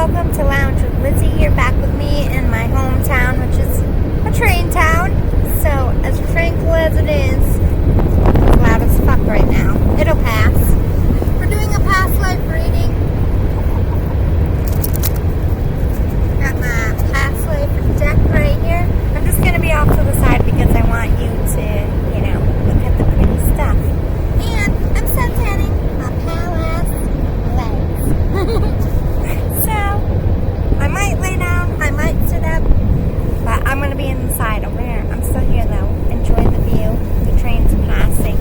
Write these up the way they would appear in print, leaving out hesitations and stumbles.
welcome to Lounge with Lizzie. You're back with me in my hometown, which is a train town. So, as tranquil as it is, it's loud as fuck right now. It'll pass. We're doing a past life reading. Got my past life deck right here. I'm just going to be off to the side because I want you to, look at the pretty stuff. And I'm suntanning my pale ass legs. I might lay down, I might sit up, but I'm going to be inside over here. I'm still here though. Enjoy the view. The train's passing.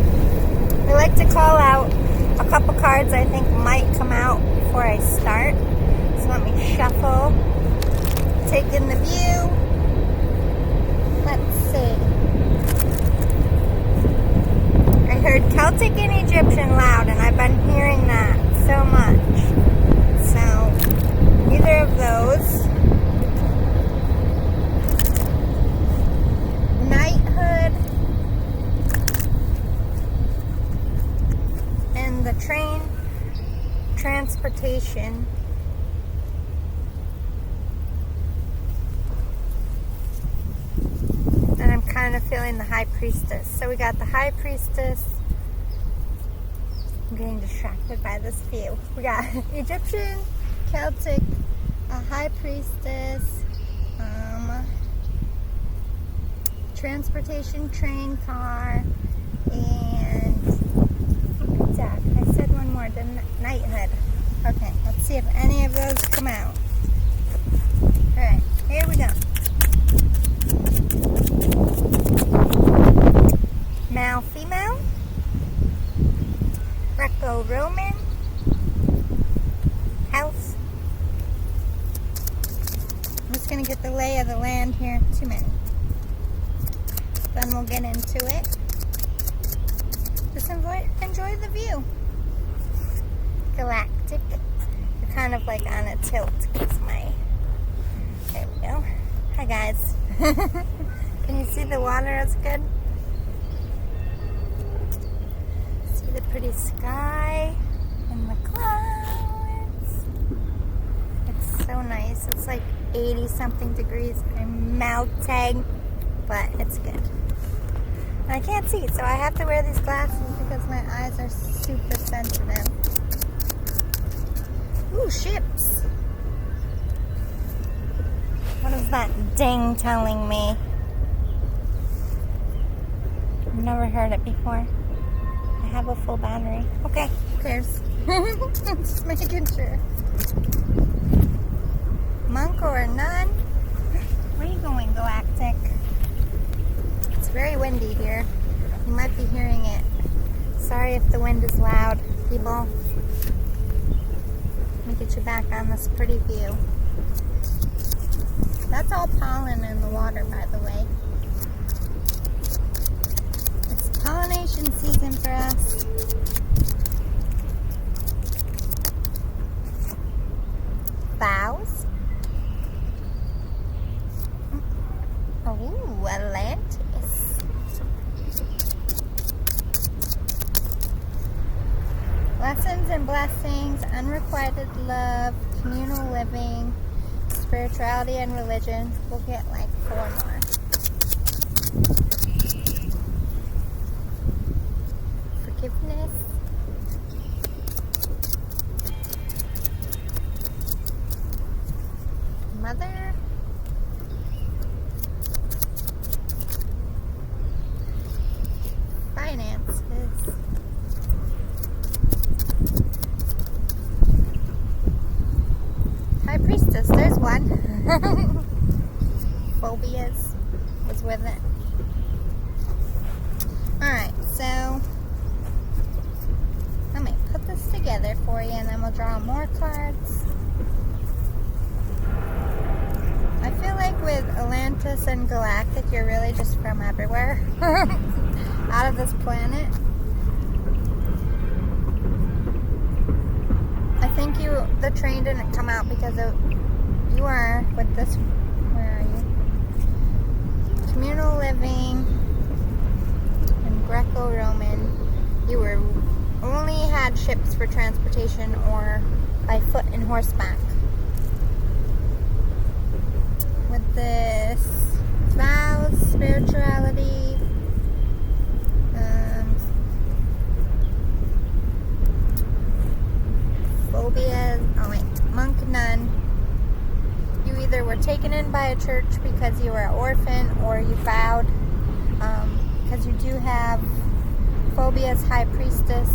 I like to call out a couple cards I think might come out before I start. So let me shuffle. Take in the view. Let's see. I heard Celtic and Egyptian loud, and I've been hearing that so much. So, either of those. Knighthood. And the train transportation. And I'm kind of feeling the High Priestess. So we got the High Priestess. I'm getting distracted by this view. We got Egyptian, Celtic, a High Priestess, transportation train car, and Jack. I said one more, the Knighthood. Okay, let's see if any of those come out. Alright, here we go. Male, female, Greco-Roman, house. I'm just going to get the lay of the land here. Too many. Then we'll get into it. Just enjoy the view. Galactic. You're kind of like on a tilt. There we go. Hi guys. Can you see the water? It's good. See the pretty sky and the clouds. It's so nice. It's like 80 something degrees. I'm melting, but it's good. And I can't see, so I have to wear these glasses because my eyes are super sensitive. Ooh, ships. What is that ding telling me? I've never heard it before. I have a full battery. Okay, who cares? Just making sure. Monk or nun? Where are you going, Galactic? It's very windy here. You might be hearing it. Sorry if the wind is loud, people. Let me get you back on this pretty view. That's all pollen in the water, by the way. It's pollination season for us. Boughs. Oh, Atlantis. Lessons and blessings, unrequited love, communal living, spirituality and religion. We'll get like 4 more. Forgiveness. Mother. Finances. High Priestess, there's one. Phobias was with it. Alright, so let me put this together for you and then we'll draw more cards. I feel like with Atlantis and Galactic, you're really just from everywhere. Out of this planet. I think the train didn't come out because you are with this. Where are you? Communal living and Greco-Roman. You were only had ships for transportation or by foot and horseback. with this vows, spirituality, phobias. Oh wait, monk, nun. You either were taken in by a church because you were an orphan, or you vowed, because you do have phobias, high priestess.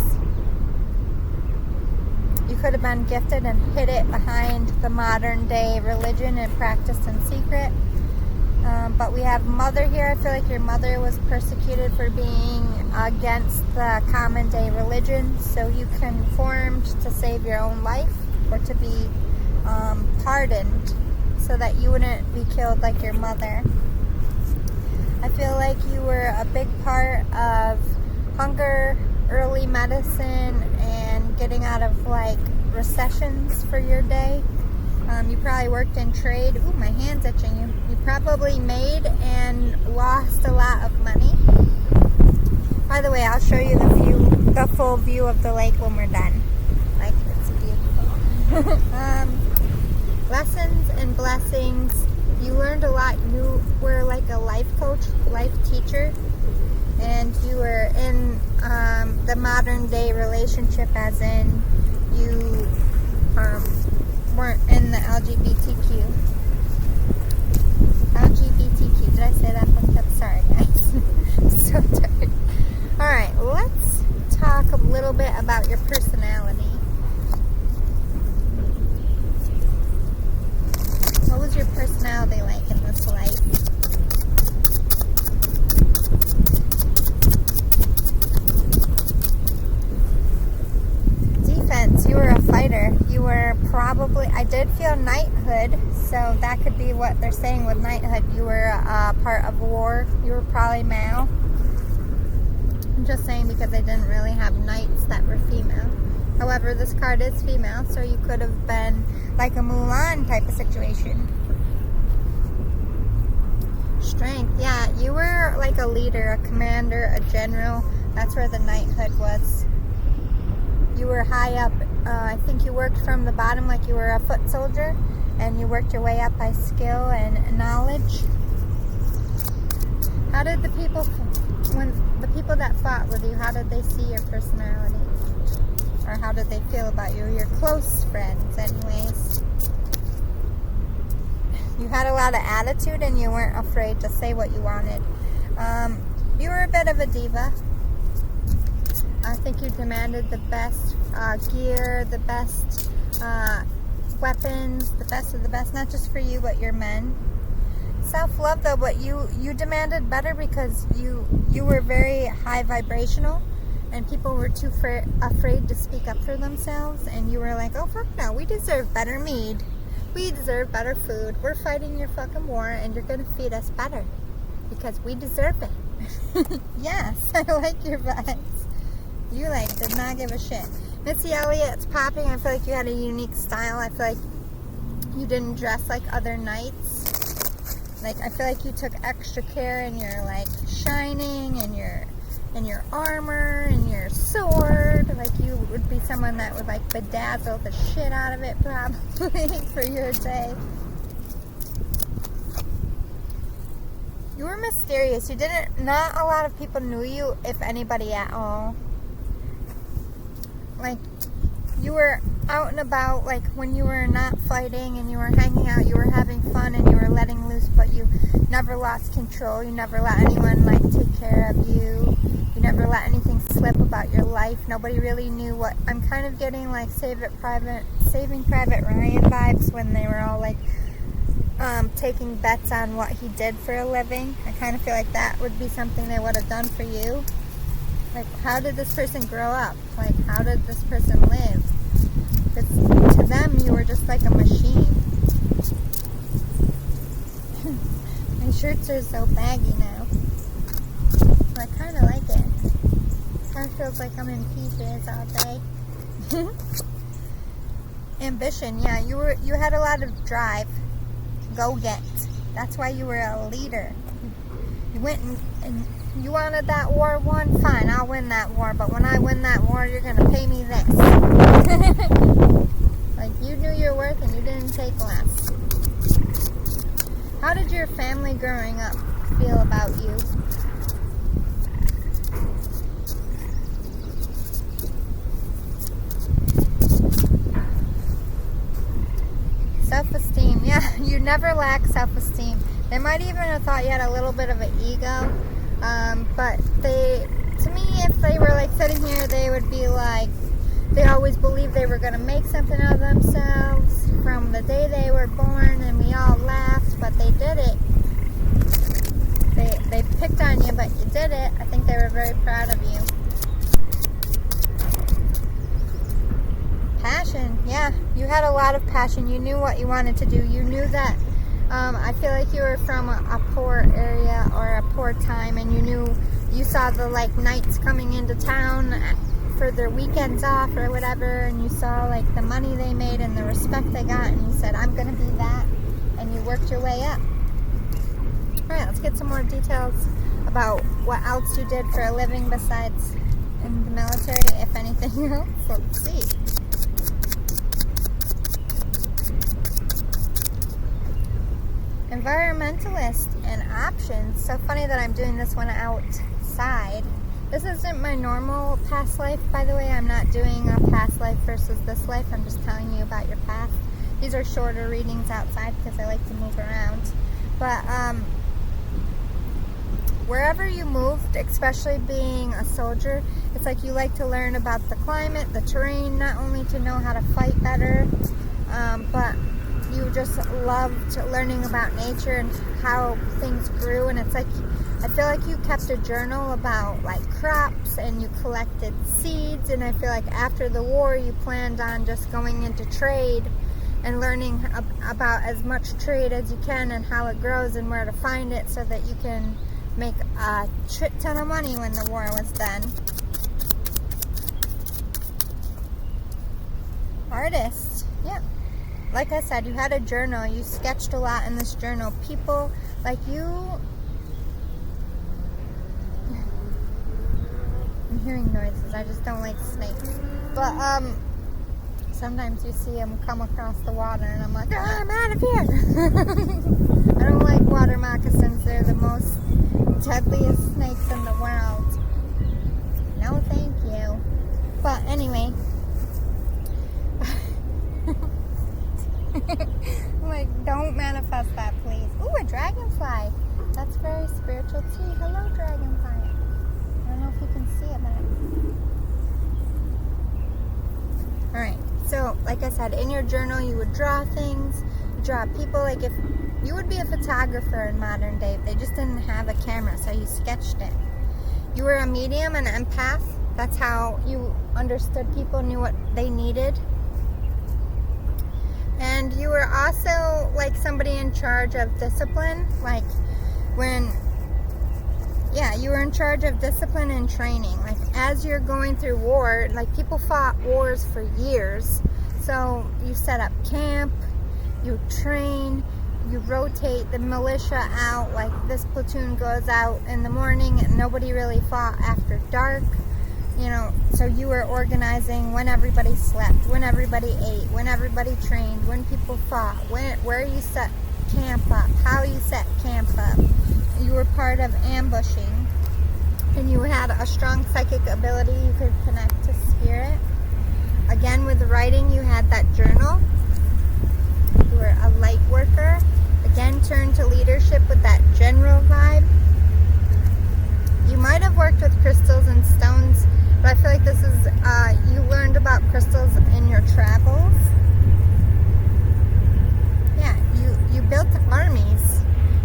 You could have been gifted and hid it behind the modern day religion and practiced in secret. But we have mother here. I feel like your mother was persecuted for being against the common day religion, so you conformed to save your own life, or to be pardoned so that you wouldn't be killed like your mother. I feel like you were a big part of hunger, early medicine, and getting out of like recessions for your day. You probably worked in trade. Ooh, my hand's itching. You probably made and lost a lot of money. By the way, I'll show you the full view of the lake when we're done. Like, it's beautiful. Lessons and blessings. You learned a lot. You were like a life coach, life teacher, and you were in the modern day relationship, as in you weren't in the LGBTQ. Did I say that fucked up? Sorry, guys. So tired. Alright, let's talk a little bit about your personality. What was your personality like in this life? Defense. You were a fighter. You were probably, I did feel knighthood, so that could be what they're saying with knighthood. You were part of war. You were probably male. I'm just saying because they didn't really have knights that were female. However, this card is female, so you could have been like a Mulan type of situation. Strength. Yeah, you were like a leader, a commander, a general. That's where the knighthood was. You were high up. I think you worked from the bottom like you were a foot soldier, and you worked your way up by skill and knowledge. How did the people, when the people that fought with you, how did they see your personality? Or how did they feel about you? Your close friends, anyways. You had a lot of attitude and you weren't afraid to say what you wanted. You were a bit of a diva. I think you demanded the best gear, the best weapons, the best of the best, not just for you, but your men. Self-love, though, but you demanded better because you were very high vibrational, and people were too afraid to speak up for themselves, and you were like, oh, fuck no, we deserve better mead. We deserve better food. We're fighting your fucking war, and you're going to feed us better because we deserve it. Yes, I like your vibes. You did not give a shit. Missy Elliott's popping. I feel like you had a unique style. I feel like you didn't dress like other knights. Like, I feel like you took extra care in your shining and your armor and your sword. Like, you would be someone that would bedazzle the shit out of it probably for your day. You were mysterious. Not a lot of people knew you, if anybody at all. Like, you were out and about, like, when you were not fighting and you were hanging out, you were having fun and you were letting loose, but you never lost control. You never let anyone, take care of you. You never let anything slip about your life. Nobody really knew what... I'm kind of getting, Saving Private Ryan vibes when they were all, taking bets on what he did for a living. I kind of feel like that would be something they would have done for you. How did this person grow up? How did this person live? Because to them, you were just like a machine. My shirts are so baggy now. I kind of like it. Kind of feels like I'm in PJs all day. Ambition, yeah. You had a lot of drive. Go get. That's why you were a leader. You went and you wanted that war won? Fine, I'll win that war. But when I win that war, you're going to pay me this. You knew your worth and you didn't take less. How did your family growing up feel about you? Self-esteem, yeah, you never lack self-esteem. They might even have thought you had a little bit of an ego, but to me, if they were like sitting here, they would be like, they always believed they were going to make something of themselves from the day they were born, and we all laughed, but they did it. They picked on you, but you did it. I think they were very proud of you. Passion, yeah, you had a lot of passion. You knew what you wanted to do. You knew that. I feel like you were from a poor area or a poor time, and you saw the like knights coming into town for their weekends off or whatever, and you saw like the money they made and the respect they got, and you said, I'm gonna be that, and you worked your way up. Alright, let's get some more details about what else you did for a living besides in the military, if anything else. Let's see. Environmentalist and options. So funny that I'm doing this one outside. This isn't my normal past life, by the way. I'm not doing a past life versus this life. I'm just telling you about your past. These are shorter readings outside because I like to move around. But wherever you moved, especially being a soldier, it's like you like to learn about the climate, the terrain, not only to know how to fight better, but you just loved learning about nature and how things grew. And it's like, I feel like you kept a journal about like crops, and you collected seeds, and I feel like after the war you planned on just going into trade and learning about as much trade as you can and how it grows and where to find it, so that you can make a ton of money when the war was done. Artist, yeah. Like I said, you had a journal. You sketched a lot in this journal. People like you. I'm hearing noises. I just don't like snakes. But sometimes you see them come across the water, and I'm like, I'm out of here. I don't like water moccasins. They're the most deadliest snakes in the world. No, thank you. But anyway. Like, don't manifest that, please. Ooh, a dragonfly. That's very spiritual too. Hello, dragonfly. I don't know if you can see it, but alright, so like I said, in your journal you would draw things, draw people. Like if you would be a photographer in modern day, if they just didn't have a camera, so you sketched it. You were a medium and an empath. That's how you understood people, knew what they needed. And you were also like somebody in charge of discipline, like when, yeah, you were in charge of discipline and training. Like as you're going through war, like people fought wars for years. So you set up camp, you train, you rotate the militia out. Like this platoon goes out in the morning and nobody really fought after dark. You know, so you were organizing when everybody slept, when everybody ate, when everybody trained, when people fought, where you set camp up, how you set camp up. You were part of ambushing, and you had a strong psychic ability. You could connect to spirit. Again, with writing, you had that journal. You were a light worker. Again, turned to leadership with that general vibe. You might have worked with crystals and stones, but I feel like this is, you learned about crystals in your travels. Yeah, you built armies.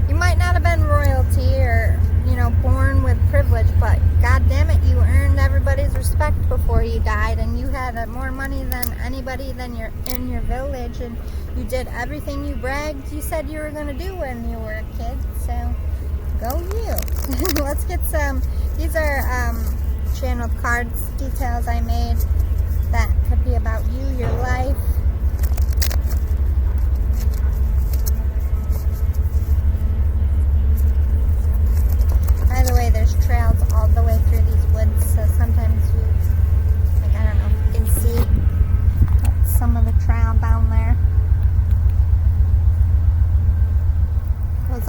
You might not have been royalty or, you know, born with privilege, but god damn it, you earned everybody's respect before you died, and you had more money than anybody in your village, and you did everything you bragged you said you were going to do when you were a kid, so go you. Let's get some, these are channeled cards, details I made that could be about you, your life. By the way, there's trails all the way through these woods, so sometimes you, like, I don't know if you can see some of the trail down there.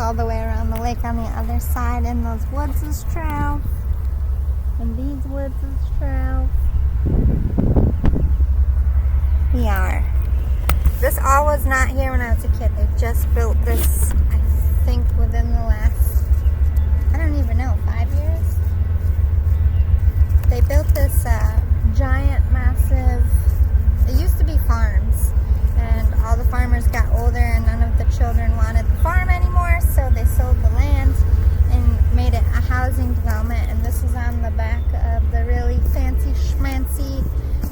all the way around the lake on the other side, and those woods is trout, and these woods is trout. We are. This all was not here when I was a kid. They just built this, I think, within the last, I don't even know, 5 years? They built this giant, massive, it used to be farms, and all the farmers got older and none of the children wanted the farm anymore, so they sold the land and made it a housing development, and this is on the back of the really fancy schmancy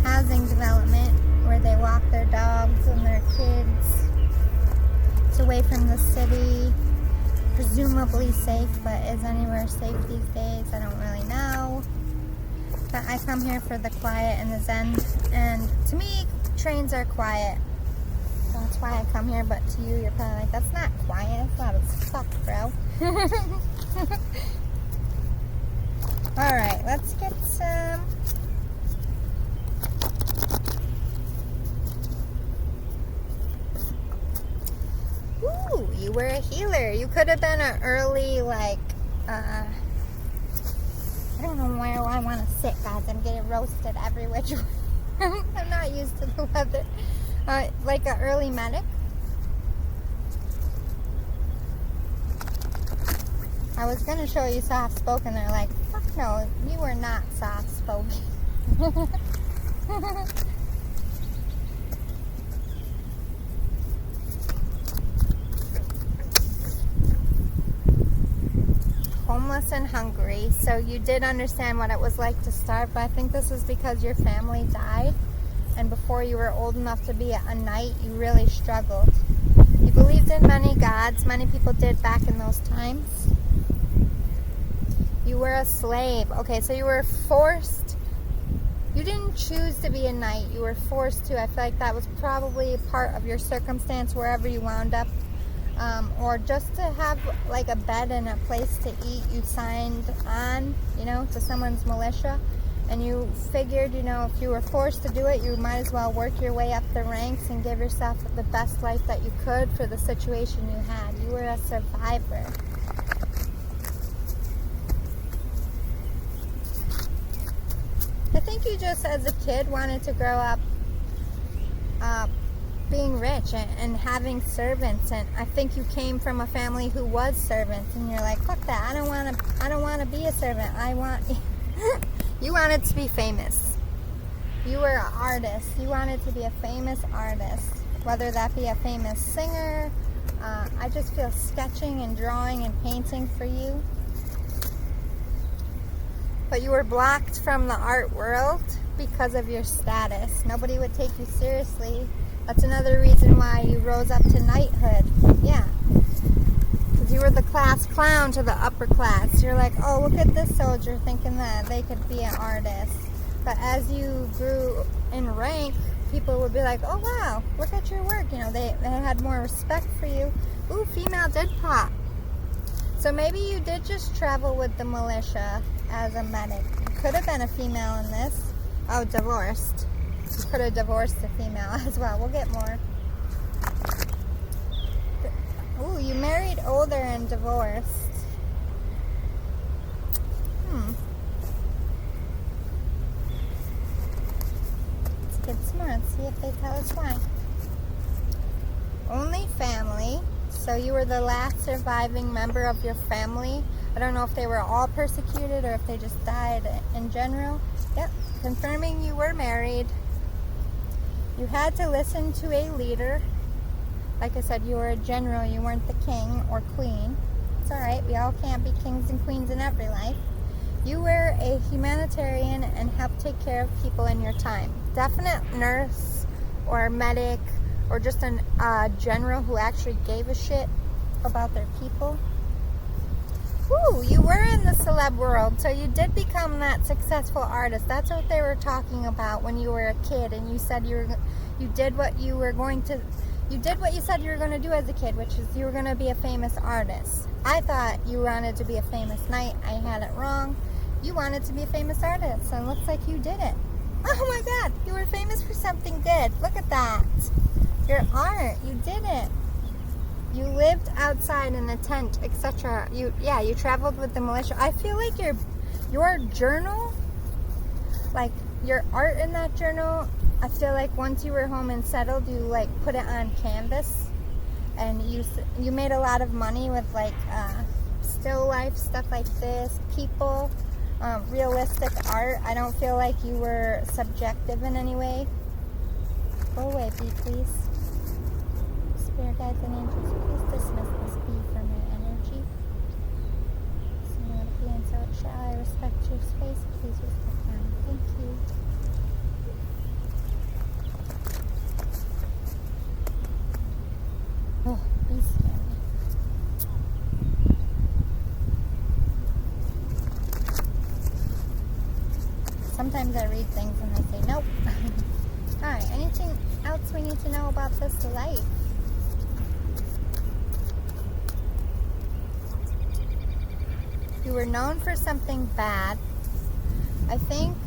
housing development where they walk their dogs and their kids. It's away from the city, presumably safe, but is anywhere safe these days? I don't really know. But I come here for the quiet and the zen, and to me, trains are quiet. That's why I come here, but to you, you're probably like, that's not quiet, it's loud as fuck, bro. Alright, let's get some... Ooh, you were a healer. You could have been an early, like, I don't know where I want to sit, guys. I'm getting roasted every which way. I'm not used to the weather. Like an early medic. I was going to show you soft-spoken. They're like, fuck no, you were not soft-spoken. Homeless and hungry. So you did understand what it was like to starve, but I think this is because your family died, and before you were old enough to be a knight, you really struggled. You believed in many gods. Many people did back in those times. You were a slave. Okay, so you were forced. You didn't choose to be a knight. You were forced to. I feel like that was probably part of your circumstance wherever you wound up. Or just to have like a bed and a place to eat, you signed on, you know, to someone's militia, and you figured, you know, if you were forced to do it, you might as well work your way up the ranks and give yourself the best life that you could for the situation you had. You were a survivor. I think you just, as a kid, wanted to grow up being rich and having servants, and I think you came from a family who was servants, and you're like, fuck that, I don't want to be a servant. I want you wanted to be famous. You were an artist. You wanted to be a famous artist, whether that be a famous singer. I just feel sketching and drawing and painting for you. But you were blocked from the art world because of your status. Nobody would take you seriously. That's another reason why you rose up to knighthood. Yeah. Because you were the class clown to the upper class. You're like, oh, look at this soldier, thinking that they could be an artist. But as you grew in rank, people would be like, oh, wow, look at your work. You know, they had more respect for you. Ooh, female did pop. So maybe you did just travel with the militia as a medic. You could have been a female in this. Oh, divorced. You could have divorced a female as well. We'll get more. Ooh, you married older and divorced. Let's get some more and see if they tell us why. Only family. So you were the last surviving member of your family. I don't know if they were all persecuted or if they just died in general. Yep, confirming you were married. You had to listen to a leader. Like I said, you were a general. You weren't the king or queen. It's alright. We all can't be kings and queens in every life. You were a humanitarian and helped take care of people in your time. Definite nurse or medic or just a general who actually gave a shit about their people. Ooh, you were in the celeb world, so you did become that successful artist. That's what they were talking about when you were a kid, and you said you did what you said you were going to do as a kid, which is you were going to be a famous artist. I thought you wanted to be a famous knight. I had it wrong. You wanted to be a famous artist, and it looks like you did it. Oh my God, you were famous for something good. Look at that. Your art, you did it. You lived out outside in a tent, etc. You traveled with the militia. I feel like your journal, like your art in that journal, I feel like once you were home and settled, you like put it on canvas, and you made a lot of money with like still life stuff like this, people, realistic art. I don't feel like you were subjective in any way. Go away, bee, please. Spirit guides and angels, please dismiss this bee from your energy. So let it be, and so it shall. I respect your space. Please respect mine. Thank you. Oh, bees scare me. Sometimes I read things and they say nope. Alright, anything else we need to know about this life? You were known for something bad. I think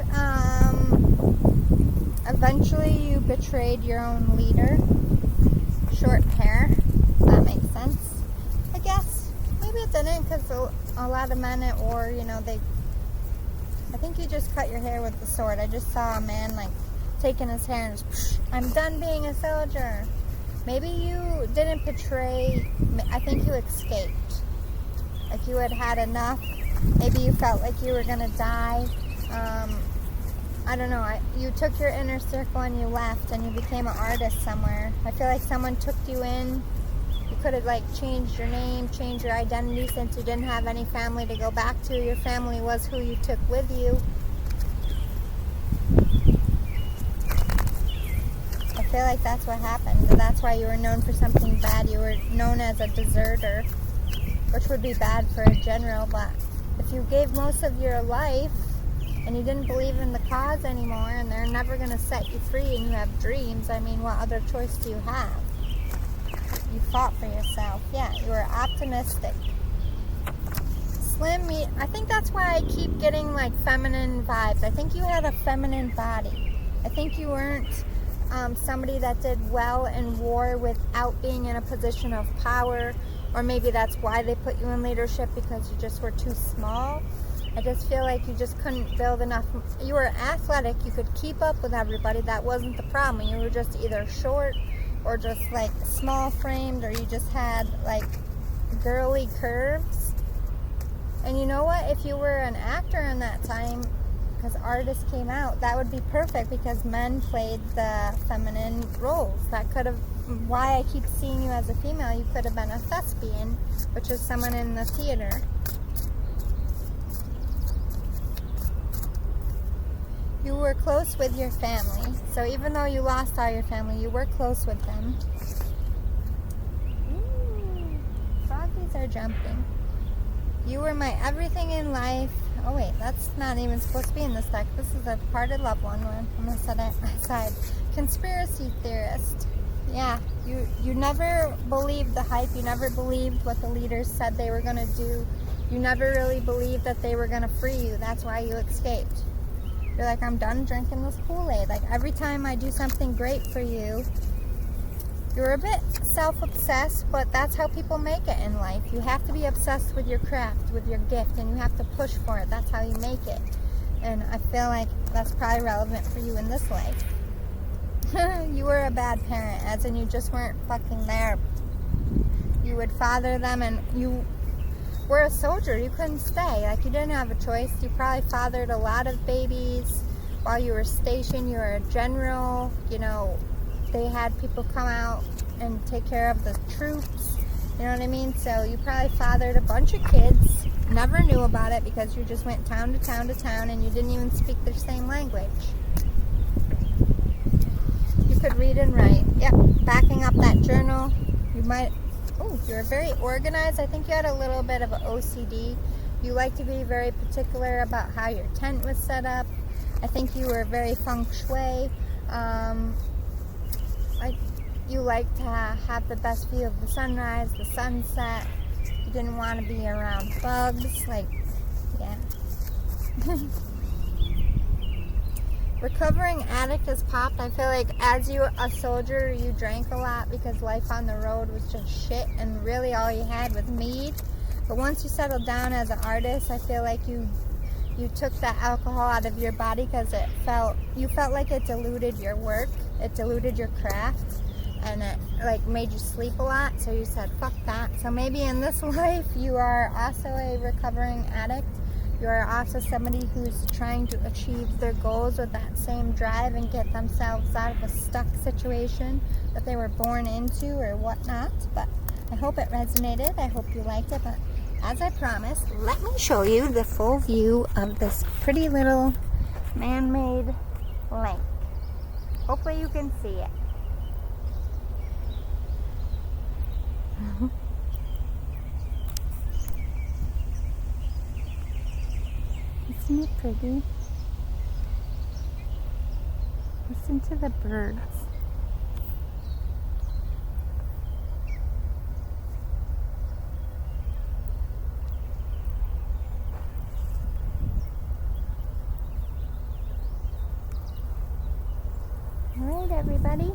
eventually you betrayed your own leader. Short hair. That makes sense. I guess. Maybe it didn't, because a lot of men at war, you know, I think you just cut your hair with the sword. I just saw a man like taking his hair and just, I'm done being a soldier. Maybe you didn't betray. I think you escaped. Like you had had enough. Maybe you felt like you were gonna die. I don't know. You took your inner circle and you left, and you became an artist somewhere. I feel like someone took you in. You could have like changed your name, changed your identity, since you didn't have any family to go back to. Your family was who you took with you. I feel like that's what happened. That's why you were known for something bad. You were known as a deserter, which would be bad for a general. But if you gave most of your life and you didn't believe in the cause anymore, and they're never going to set you free, and you have dreams, I mean, what other choice do you have? You fought for yourself. Yeah, you were optimistic. Slim, I think that's why I keep getting like feminine vibes. I think you had a feminine body. I think you weren't somebody that did well in war without being in a position of power, or maybe that's why they put you in leadership, because you just were too small. I just feel like you just couldn't build enough. You were athletic, you could keep up with everybody. That wasn't the problem. You were just either short or just like small framed, or you just had like girly curves. And you know what? If you were an actor in that time, because artists came out, that would be perfect, because men played the feminine roles. That could have, why I keep seeing you as a female. You could have been a thespian, which is someone in the theater. You were close with your family. So even though you lost all your family, you were close with them. Ooh, froggies are jumping. You were my everything in life. Oh wait, that's not even supposed to be in this deck. This is a departed loved one. I'm going to set it aside. Conspiracy theorist. Yeah, you never believed the hype. You never believed what the leaders said they were going to do. You never really believed that they were going to free you. That's why you escaped. You're like, I'm done drinking this Kool-Aid. Like, every time I do something great for you, you're a bit self-obsessed, but that's how people make it in life. You have to be obsessed with your craft, with your gift, and you have to push for it. That's how you make it. And I feel like that's probably relevant for you in this life. You were a bad parent, as in you just weren't fucking there. You would father them, and you were a soldier. You couldn't stay. Like, you didn't have a choice. You probably fathered a lot of babies while you were stationed. You were a general. You know, they had people come out and take care of the troops. You know what I mean? So you probably fathered a bunch of kids. Never knew about it, because you just went town to town to town, and you didn't even speak the same language. You could read and write. Yep, backing up that journal. You might... Oh, you were very organized. I think you had a little bit of an OCD. You like to be very particular about how your tent was set up. I think you were very feng shui. You like to have the best view of the sunrise, the sunset. You didn't want to be around bugs. Like, yeah. recovering addict has popped. I feel like as a soldier, you drank a lot because life on the road was just shit, and really all you had was mead. But once you settled down as an artist, I feel like you took that alcohol out of your body because you felt like it diluted your work, it diluted your craft, and it like made you sleep a lot. So you said, fuck that. So maybe in this life, you are also a recovering addict. You are also somebody who's trying to achieve their goals with that same drive and get themselves out of a stuck situation that they were born into or whatnot. But I hope it resonated. I hope you liked it. But as I promised, let me show you the full view of this pretty little man-made lake. Hopefully you can see it. Isn't it pretty? Listen to the birds. Alright, everybody.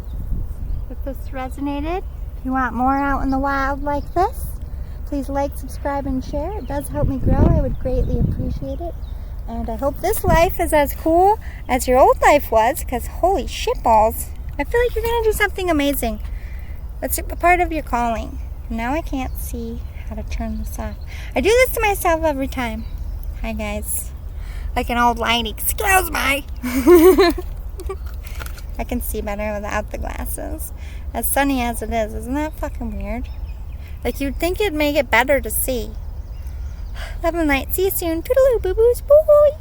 If this resonated, if you want more out in the wild like this, please like, subscribe, and share. It does help me grow. I would greatly appreciate it. And I hope this life is as cool as your old life was, because holy shitballs, I feel like you're going to do something amazing. That's a part of your calling. Now I can't see how to turn this off. I do this to myself every time. Hi, guys. Like an old lady. Excuse me. I can see better without the glasses. As sunny as it is, isn't that fucking weird? Like, you'd think it'd make it better to see. Love and light. See you soon. Toodaloo, boo-boos. Boy.